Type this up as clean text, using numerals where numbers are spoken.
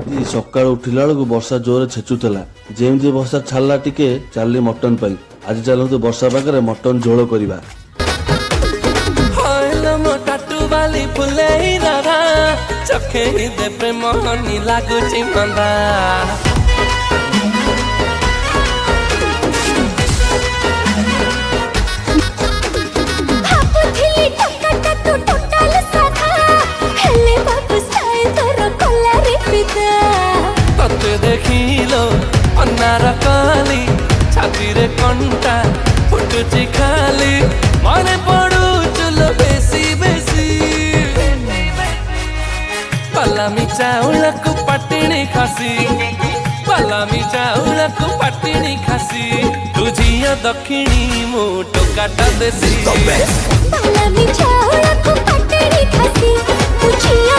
ସକାଳୁ ଉଠିଲା ବେଳକୁ ବର୍ଷା ଜୋରରେ ଛେଚୁଥିଲା। ଯେମିତି ବର୍ଷା ଛାଡ଼ିଲା ଟିକେ ଚାଲିଲି ମଟନ ପାଇଁ। ଆଜି ଚାଲନ୍ତୁ ବର୍ଷା ପାଖରେ ମଟନ ଝୋଳ କରିବା। तते देखिलो अन्नार काली छाती रे कंटा फुटुची खाली माने पड़ू चुलो बेसी बेसी पलामी चाउल को पटिणी खासी पलामी चाउल को पटिणी खासी तुझिया दक्षिणी मु टोकाटा देसी पलामी चाउल को पटिणी खासी तुझिया